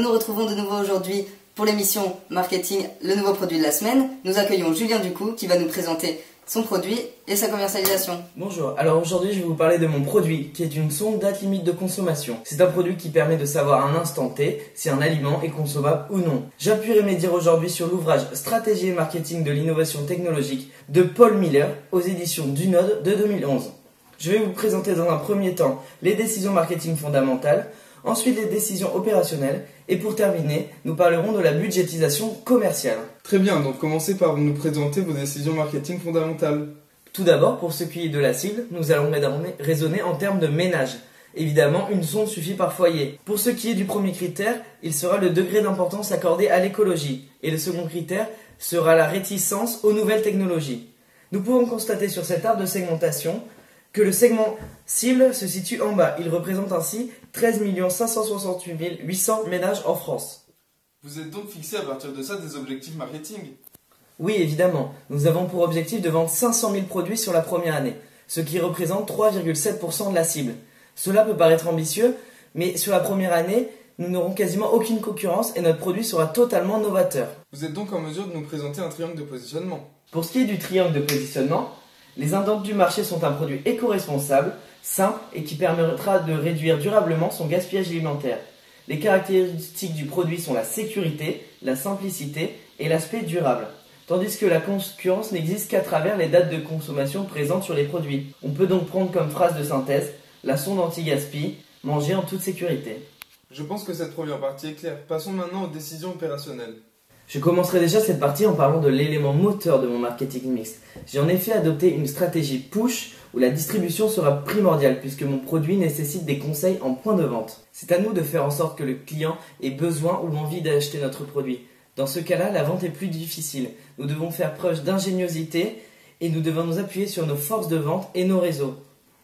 Nous nous retrouvons de nouveau aujourd'hui pour l'émission Marketing, le nouveau produit de la semaine. Nous accueillons Julien Ducou qui va nous présenter son produit et sa commercialisation. Bonjour, alors aujourd'hui je vais vous parler de mon produit qui est une sonde date limite de consommation. C'est un produit qui permet de savoir à un instant T si un aliment est consommable ou non. J'appuierai mes dires aujourd'hui sur l'ouvrage Stratégie et marketing de l'innovation technologique de Paul Miller aux éditions du Node de 2011. Je vais vous présenter dans un premier temps les décisions marketing fondamentales, ensuite les décisions opérationnelles et pour terminer, nous parlerons de la budgétisation commerciale. Très bien, donc commencez par nous présenter vos décisions marketing fondamentales. Tout d'abord, pour ce qui est de la cible, nous allons raisonner en termes de ménage. Évidemment, une sonde suffit par foyer. Pour ce qui est du premier critère, il sera le degré d'importance accordé à l'écologie. Et le second critère sera la réticence aux nouvelles technologies. Nous pouvons constater sur cet arbre de segmentation que le segment cible se situe en bas. Il représente ainsi 13 568 800 ménages en France. Vous êtes donc fixé à partir de ça des objectifs marketing? Oui, évidemment. Nous avons pour objectif de vendre 500 000 produits sur la première année, ce qui représente 3,7% de la cible. Cela peut paraître ambitieux, mais sur la première année, nous n'aurons quasiment aucune concurrence et notre produit sera totalement novateur. Vous êtes donc en mesure de nous présenter un triangle de positionnement. Pour ce qui est du triangle de positionnement, les attentes du marché sont un produit éco-responsable, simple et qui permettra de réduire durablement son gaspillage alimentaire. Les caractéristiques du produit sont la sécurité, la simplicité et l'aspect durable. Tandis que la concurrence n'existe qu'à travers les dates de consommation présentes sur les produits. On peut donc prendre comme phrase de synthèse la sonde anti-gaspi, manger en toute sécurité. Je pense que cette première partie est claire. Passons maintenant aux décisions opérationnelles. Je commencerai déjà cette partie en parlant de l'élément moteur de mon marketing mixte. J'ai en effet adopté une stratégie push où la distribution sera primordiale puisque mon produit nécessite des conseils en point de vente. C'est à nous de faire en sorte que le client ait besoin ou envie d'acheter notre produit. Dans ce cas-là, la vente est plus difficile. Nous devons faire preuve d'ingéniosité et nous devons nous appuyer sur nos forces de vente et nos réseaux.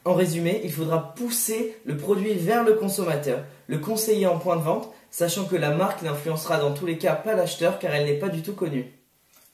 En résumé, il faudra pousser le produit vers le consommateur, le conseiller en point de vente, sachant que la marque n'influencera dans tous les cas pas l'acheteur car elle n'est pas du tout connue.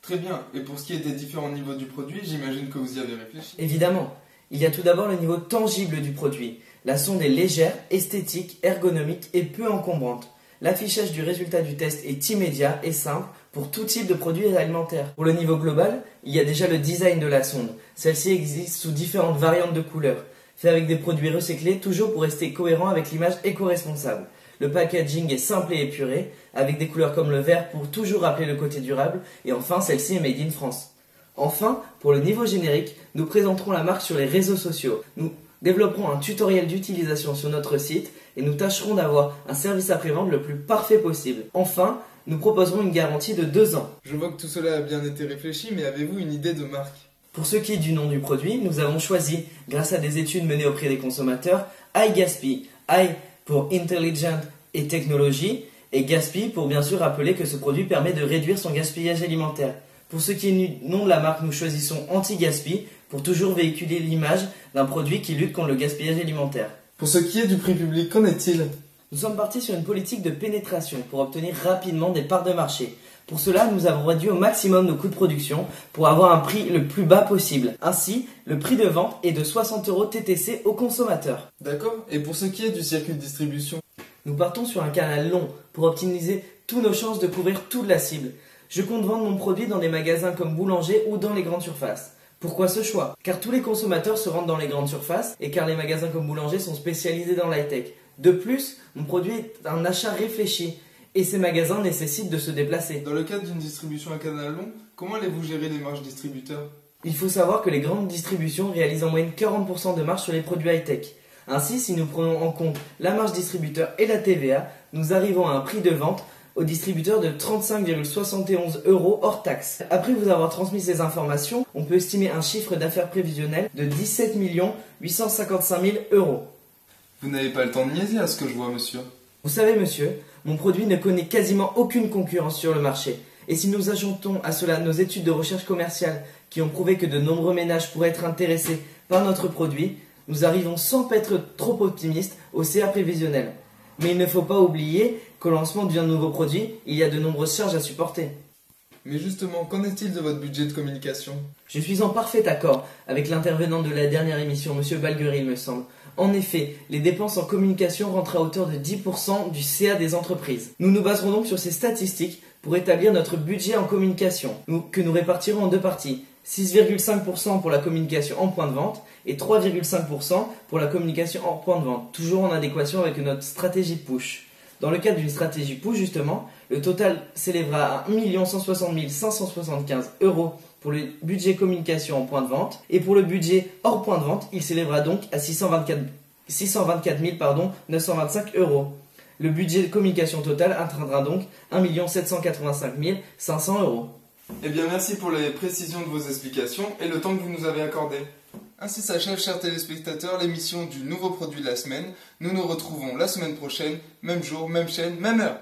Très bien, et pour ce qui est des différents niveaux du produit, j'imagine que vous y avez réfléchi. Évidemment, il y a tout d'abord le niveau tangible du produit. La sonde est légère, esthétique, ergonomique et peu encombrante. L'affichage du résultat du test est immédiat et simple pour tout type de produits alimentaires. Pour le niveau global, il y a déjà le design de la sonde. Celle-ci existe sous différentes variantes de couleurs, fait avec des produits recyclés, toujours pour rester cohérent avec l'image éco-responsable. Le packaging est simple et épuré, avec des couleurs comme le vert pour toujours rappeler le côté durable, et enfin celle-ci est made in France. Enfin, pour le niveau générique, nous présenterons la marque sur les réseaux sociaux. Nous développerons un tutoriel d'utilisation sur notre site et nous tâcherons d'avoir un service après-vente le plus parfait possible. Enfin, nous proposerons une garantie de 2 ans. Je vois que tout cela a bien été réfléchi, mais avez-vous une idée de marque? Pour ce qui est du nom du produit, nous avons choisi, grâce à des études menées auprès des consommateurs, iGaspi. I pour Intelligent et Technologie, et Gaspi pour bien sûr rappeler que ce produit permet de réduire son gaspillage alimentaire. Pour ce qui est du nom de la marque, nous choisissons Anti-Gaspi pour toujours véhiculer l'image d'un produit qui lutte contre le gaspillage alimentaire. Pour ce qui est du prix public, qu'en est-il? Nous sommes partis sur une politique de pénétration pour obtenir rapidement des parts de marché. Pour cela, nous avons réduit au maximum nos coûts de production pour avoir un prix le plus bas possible. Ainsi, le prix de vente est de 60 € TTC aux consommateurs. D'accord, et pour ce qui est du circuit de distribution? Nous partons sur un canal long pour optimiser toutes nos chances de couvrir toute la cible. Je compte vendre mon produit dans des magasins comme Boulanger ou dans les grandes surfaces. Pourquoi ce choix? Car tous les consommateurs se rendent dans les grandes surfaces et car les magasins comme Boulanger sont spécialisés dans l'high-tech. De plus, mon produit est un achat réfléchi et ces magasins nécessitent de se déplacer. Dans le cadre d'une distribution à canal long, comment allez-vous gérer les marges distributeurs? Il faut savoir que les grandes distributions réalisent en moyenne 40% de marge sur les produits high-tech. Ainsi, si nous prenons en compte la marge distributeur et la TVA, nous arrivons à un prix de vente au distributeur de 35,71 € hors taxe. Après vous avoir transmis ces informations, on peut estimer un chiffre d'affaires prévisionnel de 17 855 000 €. Vous n'avez pas le temps de niaiser à ce que je vois, monsieur. Vous savez, monsieur, mon produit ne connaît quasiment aucune concurrence sur le marché. Et si nous ajoutons à cela nos études de recherche commerciale qui ont prouvé que de nombreux ménages pourraient être intéressés par notre produit, nous arrivons sans être trop optimistes au CA prévisionnel. Mais il ne faut pas oublier qu'au lancement d'un nouveau produit, il y a de nombreuses charges à supporter. Mais justement, qu'en est-il de votre budget de communication? Je suis en parfait accord avec l'intervenant de la dernière émission, Monsieur Balguerie, il me semble. En effet, les dépenses en communication rentrent à hauteur de 10% du CA des entreprises. Nous nous baserons donc sur ces statistiques pour établir notre budget en communication, que nous répartirons en deux parties. 6,5% pour la communication en point de vente et 3,5% pour la communication hors point de vente, toujours en adéquation avec notre stratégie push. Dans le cadre d'une stratégie push, justement, le total s'élèvera à 1 160 575 € pour le budget communication en point de vente, et pour le budget hors point de vente, il s'élèvera donc à 624 925 €. Le budget de communication total atteindra donc 1 785 500 €. Eh bien, merci pour les précisions de vos explications et le temps que vous nous avez accordé. Ainsi s'achève, chers téléspectateurs, l'émission du nouveau produit de la semaine. Nous nous retrouvons la semaine prochaine, même jour, même chaîne, même heure.